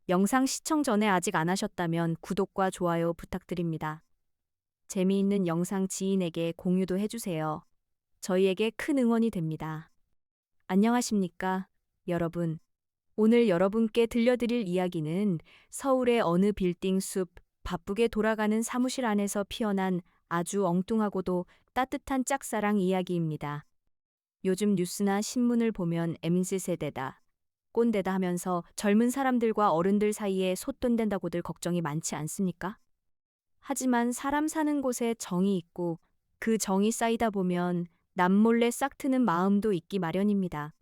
영상 시청 전에 아직 안 하셨다면 구독과 좋아요 부탁드립니다. 재미있는 영상 지인에게 공유도 해주세요. 저희에게 큰 응원이 됩니다. 안녕하십니까, 여러분. 오늘 여러분께 들려드릴 이야기는 서울의 어느 빌딩 숲, 바쁘게 돌아가는 사무실 안에서 피어난 아주 엉뚱하고도 따뜻한 짝사랑 이야기입니다. 요즘 뉴스나 신문을 보면 MZ세대다, 꼰대다 하면서 젊은 사람들과 어른들 사이에 소돈된다고들 걱정이 많지 않습니까? 하지만 사람 사는 곳에 정이 있고 그 정이 쌓이다 보면 남몰래 싹트는 마음도 있기 마련입니다.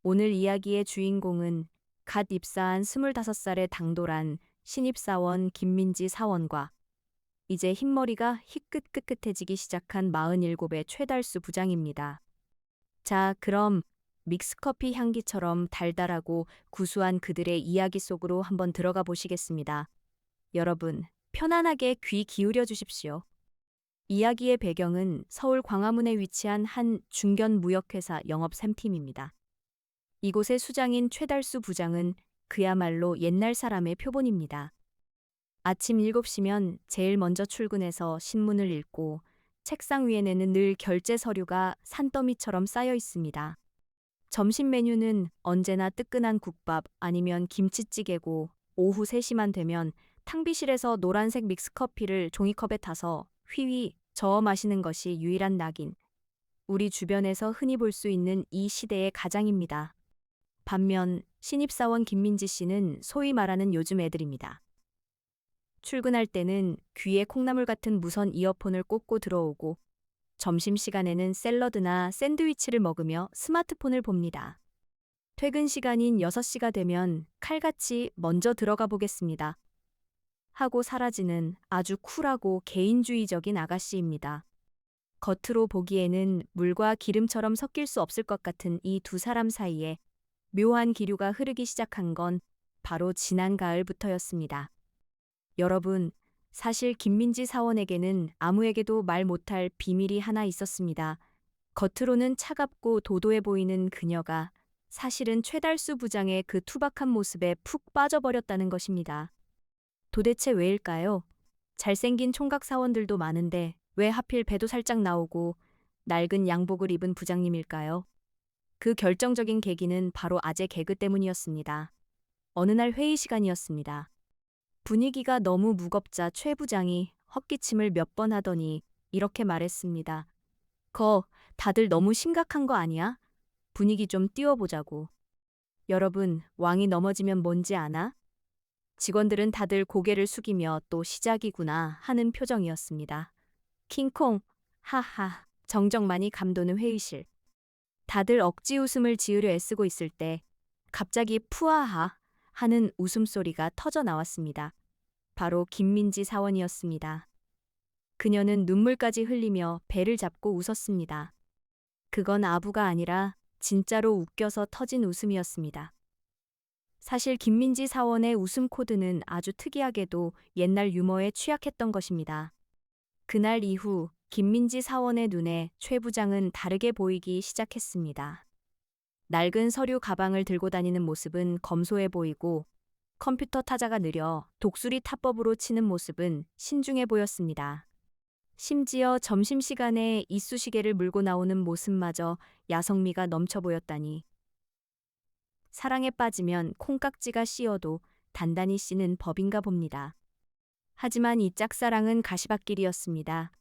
오늘 이야기의 주인공은 갓 입사한 25살의 당돌한 신입사원 김민지 사원과 이제 흰머리가 희끗끗끗해지기 시작한 47의 최달수 부장입니다. 자, 그럼 믹스커피 향기처럼 달달하고 구수한 그들의 이야기 속으로 한번 들어가 보시겠습니다. 여러분, 편안하게 귀 기울여 주십시오. 이야기의 배경은 서울 광화문에 위치한 한 중견 무역회사 영업 3팀입니다. 이곳의 수장인 최달수 부장은 그야말로 옛날 사람의 표본입니다. 아침 7시면 제일 먼저 출근해서 신문을 읽고 책상 위에는 늘 결제 서류가 산더미처럼 쌓여 있습니다. 점심 메뉴는 언제나 뜨끈한 국밥 아니면 김치찌개고 오후 3시만 되면 탕비실에서 노란색 믹스커피를 종이컵에 타서 휘휘 저어 마시는 것이 유일한 낙인. 우리 주변에서 흔히 볼 수 있는 이 시대의 가장입니다. 반면 신입사원 김민지 씨는 소위 말하는 요즘 애들입니다. 출근할 때는 귀에 콩나물 같은 무선 이어폰을 꽂고 들어오고 점심시간에는 샐러드나 샌드위치를 먹으며 스마트폰을 봅니다. 퇴근 시간인 6시가 되면 칼같이 먼저 들어가 보겠습니다 하고 사라지는 아주 쿨하고 개인주의적인 아가씨입니다. 겉으로 보기에는 물과 기름처럼 섞일 수 없을 것 같은 이 두 사람 사이에 묘한 기류가 흐르기 시작한 건 바로 지난 가을부터였습니다. 여러분, 사실 김민지 사원에게는 아무에게도 말 못할 비밀이 하나 있었습니다. 겉으로는 차갑고 도도해 보이는 그녀가 사실은 최달수 부장의 그 투박한 모습에 푹 빠져버렸다는 것입니다. 도대체 왜일까요? 잘생긴 총각 사원들도 많은데 왜 하필 배도 살짝 나오고 낡은 양복을 입은 부장님일까요? 그 결정적인 계기는 바로 아재 개그 때문이었습니다. 어느 날 회의 시간이었습니다. 분위기가 너무 무겁자 최 부장이 헛기침을 몇 번 하더니 이렇게 말했습니다. 다들 너무 심각한 거 아니야? 분위기 좀 띄워보자고. 여러분, 왕이 넘어지면 뭔지 아나? 직원들은 다들 고개를 숙이며 또 시작이구나 하는 표정이었습니다. 킹콩, 하하, 정적만이 감도는 회의실. 다들 억지 웃음을 지으려 애쓰고 있을 때 갑자기 푸아하 하는 웃음소리가 터져 나왔습니다. 바로 김민지 사원이었습니다. 그녀는 눈물까지 흘리며 배를 잡고 웃었습니다. 그건 아부가 아니라 진짜로 웃겨서 터진 웃음이었습니다. 사실 김민지 사원의 웃음 코드는 아주 특이하게도 옛날 유머에 취약했던 것입니다. 그날 이후 김민지 사원의 눈에 최 부장은 다르게 보이기 시작했습니다. 낡은 서류 가방을 들고 다니는 모습은 검소해 보이고 컴퓨터 타자가 느려 독수리 타법으로 치는 모습은 신중해 보였습니다. 심지어 점심시간에 이쑤시개를 물고 나오는 모습마저 야성미가 넘쳐 보였다니. 사랑에 빠지면 콩깍지가 씌어도 단단히 씌는 법인가 봅니다. 하지만 이 짝사랑은 가시밭길이었습니다.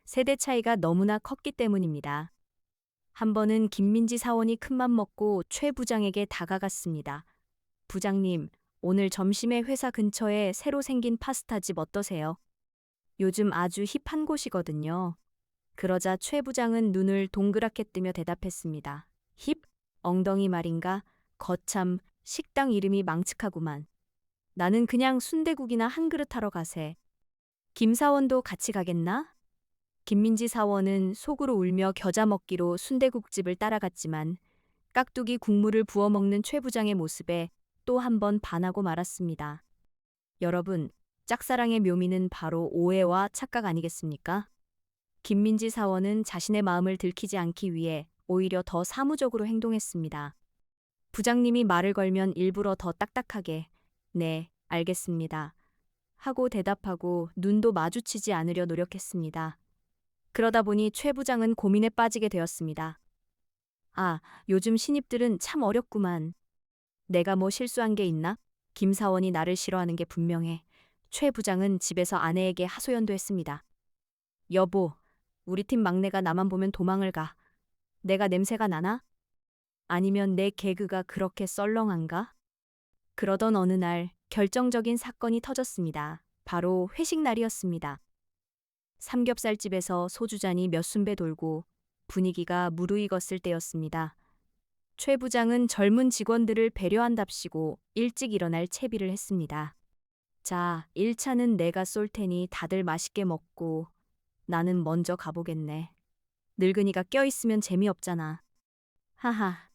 세대 차이가 너무나 컸기 때문입니다. 한 번은 김민지 사원이 큰맘 먹고 최 부장에게 다가갔습니다. 부장님, 오늘 점심에 회사 근처에 새로 생긴 파스타집 어떠세요? 요즘 아주 힙한 곳이거든요. 그러자 최 부장은 눈을 동그랗게 뜨며 대답했습니다. 힙? 엉덩이 말인가? 거참, 식당 이름이 망측하구만. 나는 그냥 순대국이나 한 그릇 하러 가세. 김 사원도 같이 가겠나? 김민지 사원은 속으로 울며 겨자 먹기로 순대국집을 따라갔지만 깍두기 국물을 부어 먹는 최 부장의 모습에 또 한 번 반하고 말았습니다. 여러분, 짝사랑의 묘미는 바로 오해와 착각 아니겠습니까? 김민지 사원은 자신의 마음을 들키지 않기 위해 오히려 더 사무적으로 행동했습니다. 부장님이 말을 걸면 일부러 더 딱딱하게, 네, 알겠습니다. 하고 대답하고 눈도 마주치지 않으려 노력했습니다. 그러다 보니 최 부장은 고민에 빠지게 되었습니다. 아, 요즘 신입들은 참 어렵구만. 내가 뭐 실수한 게 있나? 김 사원이 나를 싫어하는 게 분명해. 최 부장은 집에서 아내에게 하소연도 했습니다. 여보, 우리 팀 막내가 나만 보면 도망을 가. 내가 냄새가 나나? 아니면 내 개그가 그렇게 썰렁한가? 그러던 어느 날 결정적인 사건이 터졌습니다. 바로 회식 날이었습니다. 삼겹살집에서 소주잔이 몇 순배 돌고 분위기가 무르익었을 때였습니다. 최 부장은 젊은 직원들을 배려한답시고 일찍 일어날 채비를 했습니다. 자, 1차는 내가 쏠 테니 다들 맛있게 먹고 나는 먼저 가보겠네. 늙은이가 껴있으면 재미없잖아. 하하.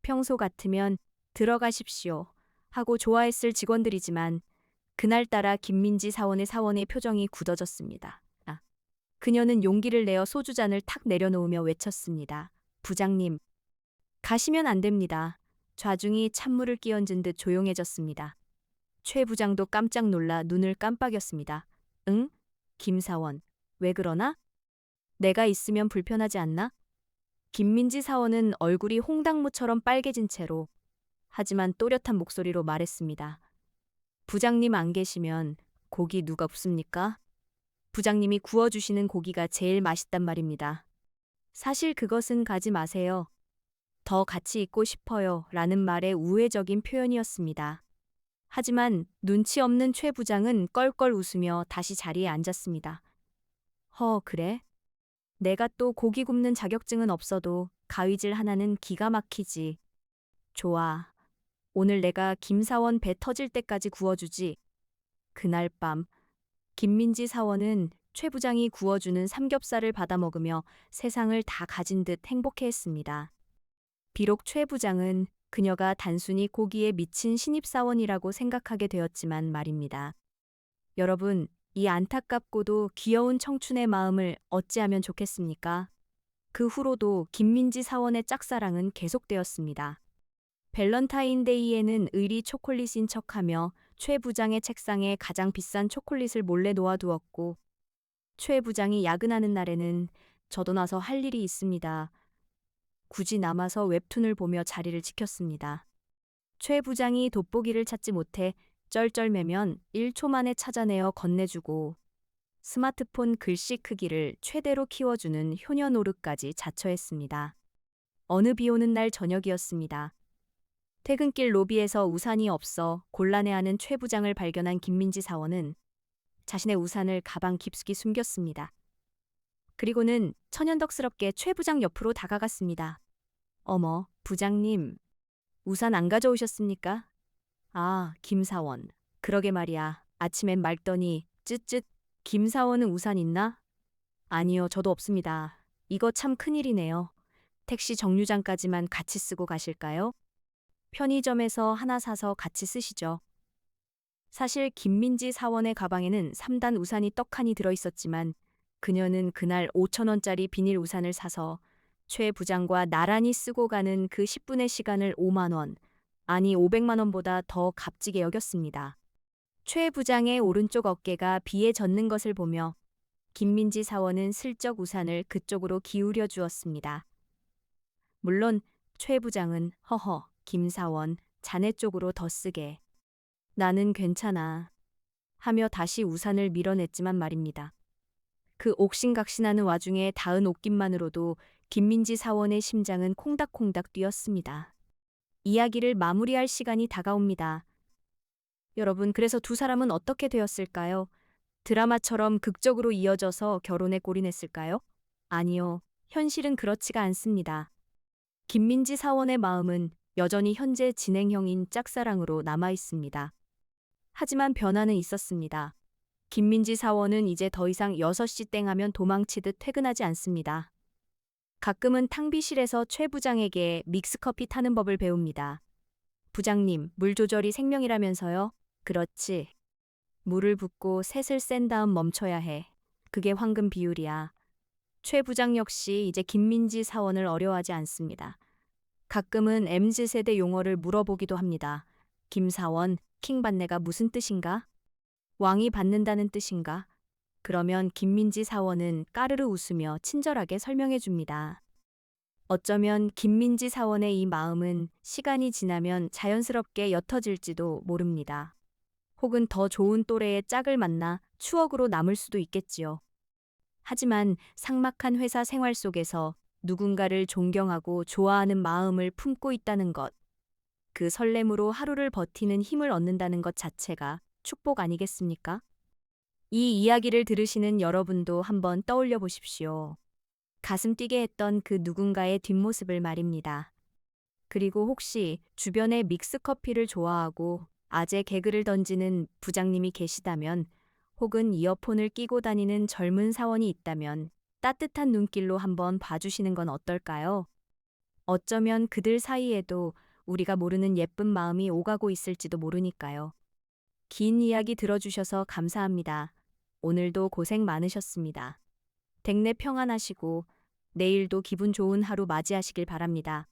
평소 같으면 들어가십시오 하고 좋아했을 직원들이지만 그날따라 김민지 사원의 표정이 굳어졌습니다. 그녀는 용기를 내어 소주잔을 탁 내려놓으며 외쳤습니다. 부장님, 가시면 안 됩니다. 좌중이 찬물을 끼얹은 듯 조용해졌습니다. 최 부장도 깜짝 놀라 눈을 깜빡였습니다. 응? 김 사원, 왜 그러나? 내가 있으면 불편하지 않나? 김민지 사원은 얼굴이 홍당무처럼 빨개진 채로 하지만 또렷한 목소리로 말했습니다. 부장님 안 계시면 고기 누가 굽습니까? 부장님이 구워주시는 고기가 제일 맛있단 말입니다. 사실 그것은 가지 마세요. 더 같이 있고 싶어요. 라는 말의 우회적인 표현이었습니다. 하지만 눈치 없는 최 부장은 껄껄 웃으며 다시 자리에 앉았습니다. 그래? 내가 또 고기 굽는 자격증은 없어도 가위질 하나는 기가 막히지. 좋아. 오늘 내가 김사원 배 터질 때까지 구워주지. 그날 밤 김민지 사원은 최 부장이 구워주는 삼겹살을 받아 먹으며 세상을 다 가진 듯 행복해했습니다. 비록 최 부장은 그녀가 단순히 고기에 미친 신입사원이라고 생각하게 되었지만 말입니다. 여러분, 이 안타깝고도 귀여운 청춘의 마음을 어찌하면 좋겠습니까? 그 후로도 김민지 사원의 짝사랑은 계속되었습니다. 밸런타인데이에는 의리 초콜릿인 척하며 최 부장의 책상에 가장 비싼 초콜릿을 몰래 놓아두었고, 최 부장이 야근하는 날에는 저도 나서 할 일이 있습니다. 굳이 남아서 웹툰을 보며 자리를 지켰습니다. 최 부장이 돋보기를 찾지 못해 쩔쩔매면 1초 만에 찾아내어 건네주고 스마트폰 글씨 크기를 최대로 키워주는 효녀 노릇까지 자처했습니다. 어느 비 오는 날 저녁이었습니다. 퇴근길 로비에서 우산이 없어 곤란해하는 최 부장을 발견한 김민지 사원은 자신의 우산을 가방 깊숙이 숨겼습니다. 그리고는 천연덕스럽게 최 부장 옆으로 다가갔습니다. 어머, 부장님, 우산 안 가져오셨습니까? 아, 김 사원. 그러게 말이야. 아침엔 맑더니 쯧쯧. 김 사원은 우산 있나? 아니요, 저도 없습니다. 이거 참 큰일이네요. 택시 정류장까지만 같이 쓰고 가실까요? 편의점에서 하나 사서 같이 쓰시죠. 사실 김민지 사원의 가방에는 3단 우산이 떡하니 들어있었지만 그녀는 그날 5,000원짜리 비닐 우산을 사서 최 부장과 나란히 쓰고 가는 그 10분의 시간을 5만 원, 아니 500만 원보다 더 값지게 여겼습니다. 최 부장의 오른쪽 어깨가 비에 젖는 것을 보며 김민지 사원은 슬쩍 우산을 그쪽으로 기울여 주었습니다. 물론 최 부장은 허허, 김 사원, 자네 쪽으로 더 쓰게. 나는 괜찮아. 하며 다시 우산을 밀어냈지만 말입니다. 그 옥신각신하는 와중에 닿은 옷깃만으로도 김민지 사원의 심장은 콩닥콩닥 뛰었습니다. 이야기를 마무리할 시간이 다가옵니다. 여러분, 그래서 두 사람은 어떻게 되었을까요? 드라마처럼 극적으로 이어져서 결혼에 골인했을까요? 아니요, 현실은 그렇지가 않습니다. 김민지 사원의 마음은 여전히 현재 진행형인 짝사랑으로 남아 있습니다. 하지만 변화는 있었습니다. 김민지 사원은 이제 더 이상 6시 땡 하면 도망치듯 퇴근하지 않습니다. 가끔은 탕비실에서 최 부장에게 믹스커피 타는 법을 배웁니다. 부장님, 물 조절이 생명이라면서요? 그렇지. 물을 붓고 셋을 센 다음 멈춰야 해. 그게 황금 비율이야. 최 부장 역시 이제 김민지 사원을 어려워하지 않습니다. 가끔은 MZ세대 용어를 물어보기도 합니다. 김 사원, 킹받네가 무슨 뜻인가? 왕이 받는다는 뜻인가? 그러면 김민지 사원은 까르르 웃으며 친절하게 설명해 줍니다. 어쩌면 김민지 사원의 이 마음은 시간이 지나면 자연스럽게 옅어질지도 모릅니다. 혹은 더 좋은 또래의 짝을 만나 추억으로 남을 수도 있겠지요. 하지만 삭막한 회사 생활 속에서 누군가를 존경하고 좋아하는 마음을 품고 있다는 것, 그 설렘으로 하루를 버티는 힘을 얻는다는 것 자체가 축복 아니겠습니까? 이 이야기를 들으시는 여러분도 한번 떠올려 보십시오. 가슴 뛰게 했던 그 누군가의 뒷모습을 말입니다. 그리고 혹시 주변에 믹스커피를 좋아하고 아재 개그를 던지는 부장님이 계시다면, 혹은 이어폰을 끼고 다니는 젊은 사원이 있다면 따뜻한 눈길로 한번 봐주시는 건 어떨까요? 어쩌면 그들 사이에도 우리가 모르는 예쁜 마음이 오가고 있을지도 모르니까요. 긴 이야기 들어주셔서 감사합니다. 오늘도 고생 많으셨습니다. 댁내 평안하시고 내일도 기분 좋은 하루 맞이하시길 바랍니다.